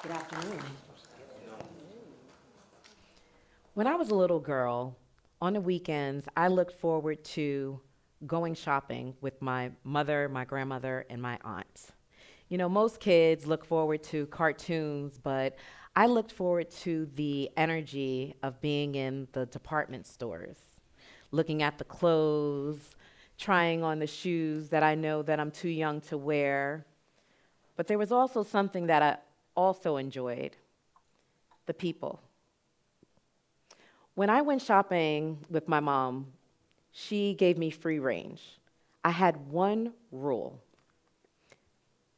Good afternoon. When I was a little girl, on the weekends, I looked forward to going shopping with my mother, my grandmother, and my aunt. You know, most kids look forward to cartoons, but I looked forward to the energy of being in the department stores, looking at the clothes, trying on the shoes that I know that I'm too young to wear. But there was also something that I also enjoyed, the people. When I went shopping with my mom, she gave me free range. I had one rule: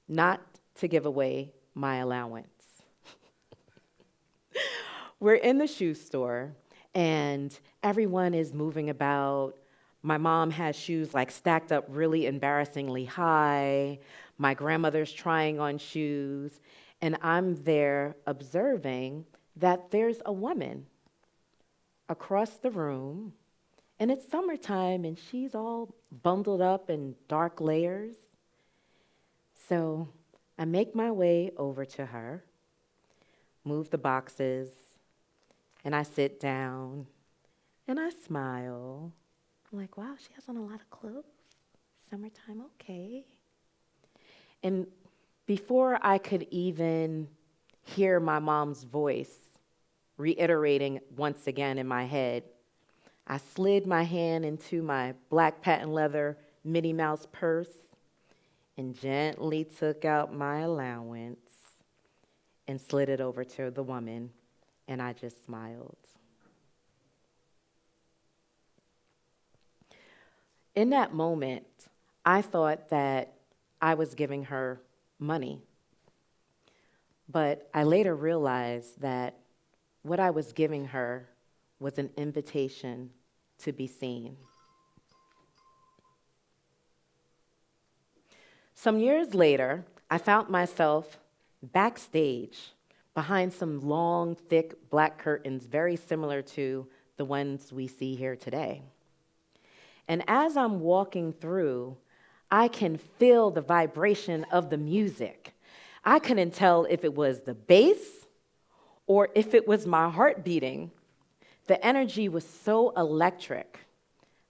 not to give away my allowance. We're in the shoe store, and everyone is moving about. My mom has shoes like stacked up really embarrassingly high. My grandmother's trying on shoes, and I'm there observing that there's a woman across the room, and it's summertime, and she's all bundled up in dark layers. So I make my way over to her, move the boxes, and I sit down and I smile. I'm like, wow, she has on a lot of clothes. Summertime, okay. And before I could even hear my mom's voice reiterating once again in my head, I slid my hand into my black patent leather Minnie Mouse purse and gently took out my allowance and slid it over to the woman, and I just smiled. In that moment, I thought that I was giving her money, but I later realized that what I was giving her was an invitation to be seen. Some years later, I found myself backstage behind some long, thick black curtains, very similar to the ones we see here today. And as I'm walking through, I can feel the vibration of the music. I couldn't tell if it was the bass or if it was my heart beating. The energy was so electric.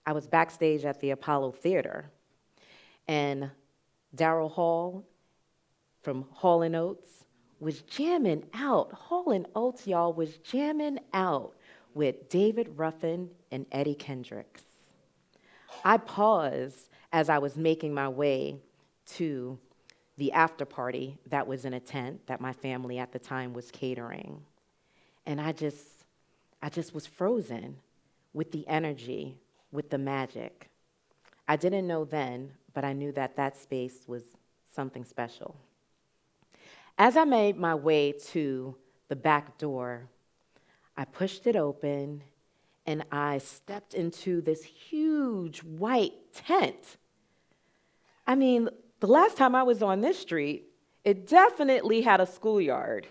I was backstage at the Apollo Theater, and Daryl Hall from Hall & Oates was jamming out. Hall & Oates, y'all, was jamming out with David Ruffin and Eddie Kendricks. I paused as I was making my way to the after party that was in a tent that my family at the time was catering. And I just was frozen with the energy, with the magic. I didn't know then, but I knew that that space was something special. As I made my way to the back door, I pushed it open and I stepped into this huge white tent. I mean, the last time I was on this street, it definitely had a schoolyard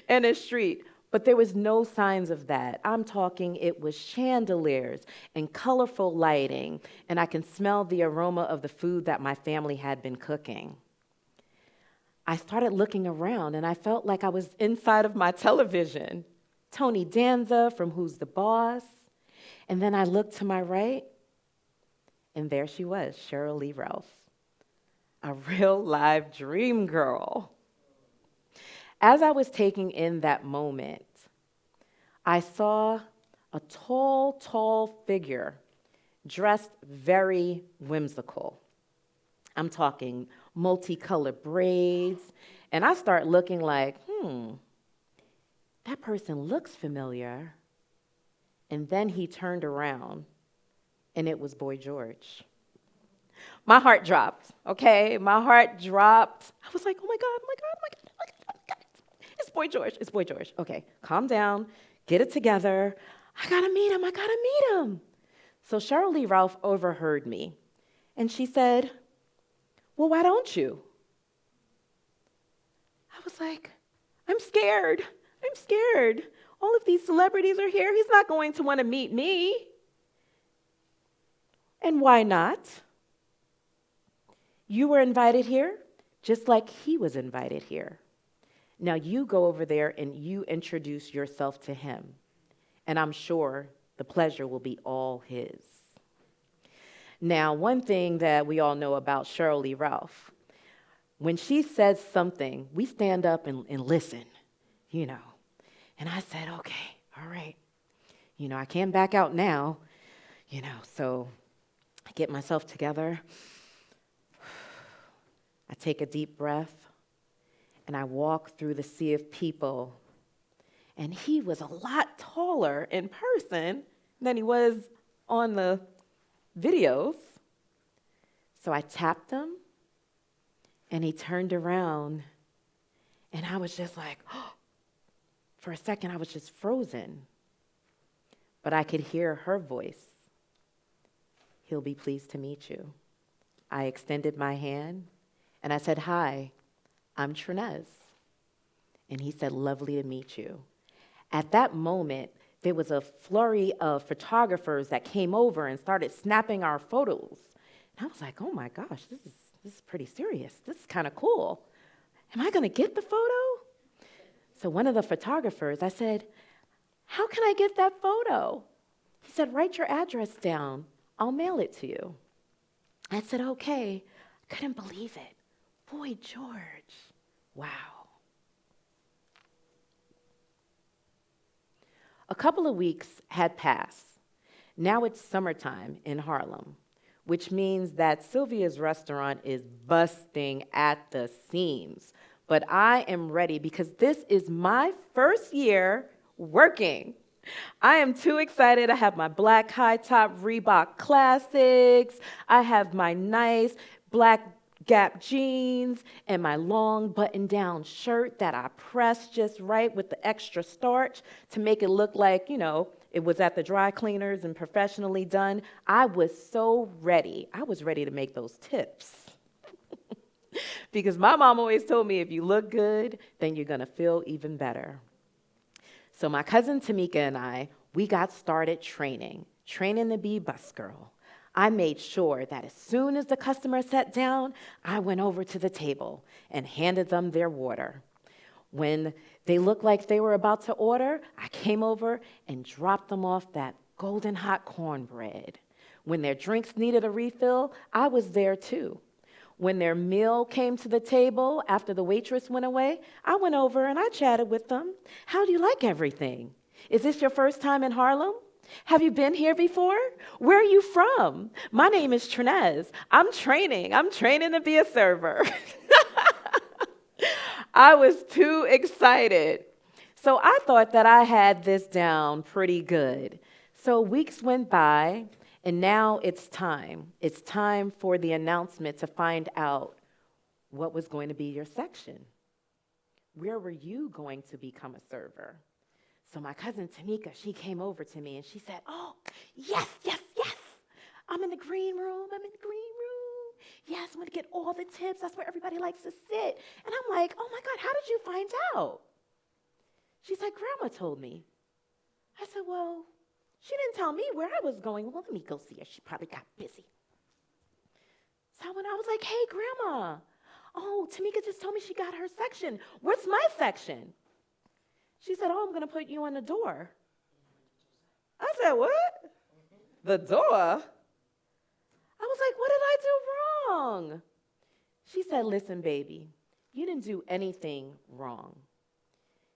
and a street, but there was no signs of that. I'm talking, it was chandeliers and colorful lighting, and I can smell the aroma of the food that my family had been cooking. I started looking around, and I felt like I was inside of my television. Tony Danza from Who's the Boss? And then I looked to my right, and there she was, Cheryl Lee Ralph, a real live dream girl. As I was taking in that moment, I saw a tall, tall figure dressed very whimsical. I'm talking multicolored braids, and I start looking like, that person looks familiar. And then he turned around, and it was Boy George. My heart dropped, okay? My heart dropped. I was like, oh my God, oh my God, oh my God, oh my God, oh my God. It's Boy George, it's Boy George. Okay, calm down, get it together. I gotta meet him, I gotta meet him. So Cheryl Lee Ralph overheard me, and she said, well, why don't you? I was like, I'm scared. I'm scared. All of these celebrities are here. He's not going to want to meet me. And why not? You were invited here just like he was invited here. Now you go over there and you introduce yourself to him, and I'm sure the pleasure will be all his. Now, one thing that we all know about Sheryl Lee Ralph, when she says something, we stand up and listen, you know. And I said, okay, all right. I can't back out now, so I get myself together. I take a deep breath, and I walk through the sea of people. And he was a lot taller in person than he was on the videos. So I tapped him, and he turned around, and I was just like, oh. For a second, I was just frozen. But I could hear her voice. He'll be pleased to meet you. I extended my hand, and I said, hi, I'm Trinez. And he said, lovely to meet you. At that moment, there was a flurry of photographers that came over and started snapping our photos. And I was like, oh my gosh, this is pretty serious. This is kind of cool. Am I going to get the photo? So one of the photographers, I said, how can I get that photo? He said, write your address down. I'll mail it to you. I said, okay. I couldn't believe it. Boy George. Wow. A couple of weeks had passed. Now it's summertime in Harlem, which means that Sylvia's restaurant is busting at the seams. But I am ready because this is my first year working. I am too excited. I have my black high-top Reebok Classics. I have my nice black Gap jeans and my long button-down shirt that I pressed just right with the extra starch to make it look like, it was at the dry cleaners and professionally done. I was so ready. I was ready to make those tips. Because my mom always told me if you look good, then you're going to feel even better. So my cousin Tamika and we got started training to be busgirl. I made sure that as soon as the customer sat down, I went over to the table and handed them their water. When they looked like they were about to order, I came over and dropped them off that golden hot cornbread. When their drinks needed a refill, I was there too. When their meal came to the table after the waitress went away, I went over and I chatted with them. How do you like everything? Is this your first time in Harlem? Have you been here before? Where are you from? My name is Trinez. I'm training to be a server. I was too excited. So I thought that I had this down pretty good. So weeks went by. And now it's time. It's time for the announcement to find out what was going to be your section. Where were you going to become a server? So my cousin Tamika, she came over to me and she said, oh, yes. I'm in the green room. Yes, I'm going to get all the tips. That's where everybody likes to sit. And I'm like, oh my God, how did you find out? She said, Grandma told me. I said, well, she didn't tell me where I was going. Well, let me go see her. She probably got busy. So when I was like, hey, Grandma, oh, Tamika just told me she got her section. What's my section? She said, oh, I'm going to put you on the door. I said, what? The door? I was like, what did I do wrong? She said, listen, baby, you didn't do anything wrong.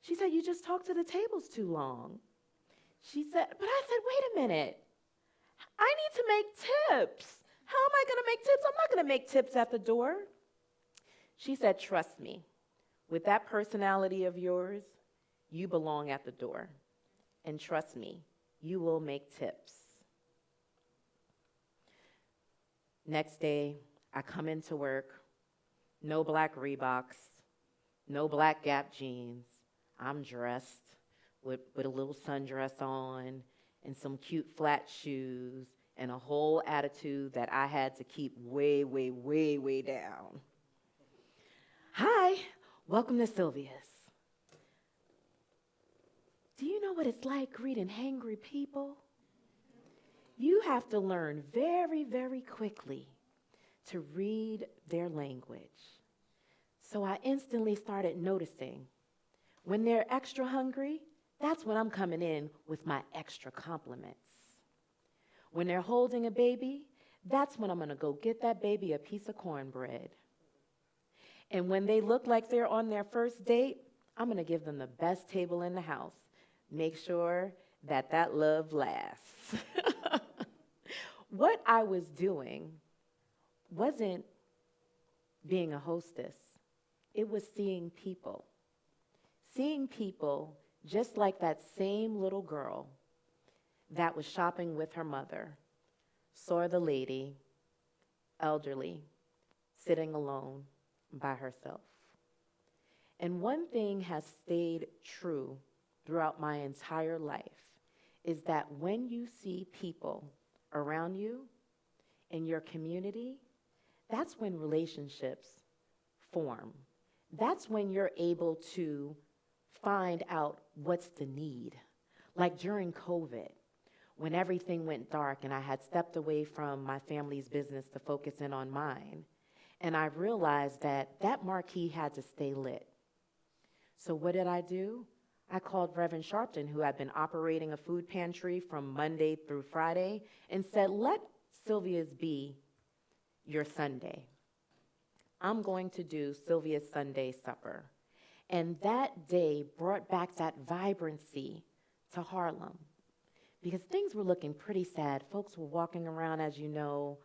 She said, you just talked to the tables too long. She said, but I said, wait a minute. I need to make tips. How am I going to make tips? I'm not going to make tips at the door. She said, trust me, with that personality of yours, you belong at the door. And trust me, you will make tips. Next day, I come into work, no black Reeboks, no black Gap jeans. I'm dressed with a little sundress on and some cute flat shoes and a whole attitude that I had to keep way, way, way, way down. Hi, welcome to Sylvia's. Do you know what it's like greeting hangry people? You have to learn very, very quickly to read their language. So I instantly started noticing When they're extra hungry, that's when I'm coming in with my extra compliments. When they're holding a baby, that's when I'm going to go get that baby a piece of cornbread. And when they look like they're on their first date, I'm going to give them the best table in the house. Make sure that that love lasts. What I was doing wasn't being a hostess. It was seeing people. Seeing people just like that same little girl that was shopping with her mother, saw the lady, elderly, sitting alone by herself. And one thing has stayed true throughout my entire life is that when you see people around you in your community, that's when relationships form. That's when you're able to find out what's the need. Like during COVID, when everything went dark and I had stepped away from my family's business to focus in on mine, and I realized that that marquee had to stay lit. So what did I do? I called Reverend Sharpton, who had been operating a food pantry from Monday through Friday, and said, let Sylvia's be your Sunday. I'm going to do Sylvia's Sunday supper. And that day brought back that vibrancy to Harlem because things were looking pretty sad. Folks were walking around, as you know.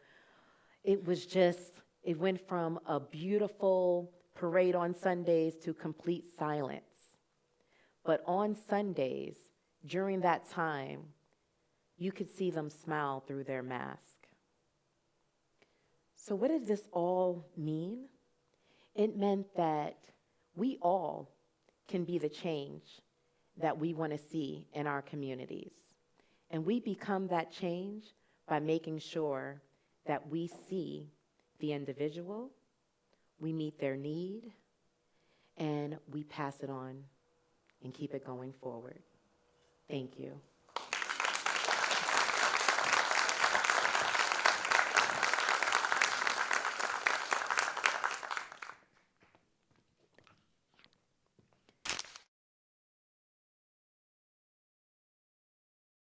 It went from a beautiful parade on Sundays to complete silence. But on Sundays, during that time, you could see them smile through their mask. So what did this all mean? It meant that we all can be the change that we want to see in our communities. And we become that change by making sure that we see the individual, we meet their need, and we pass it on and keep it going forward. Thank you.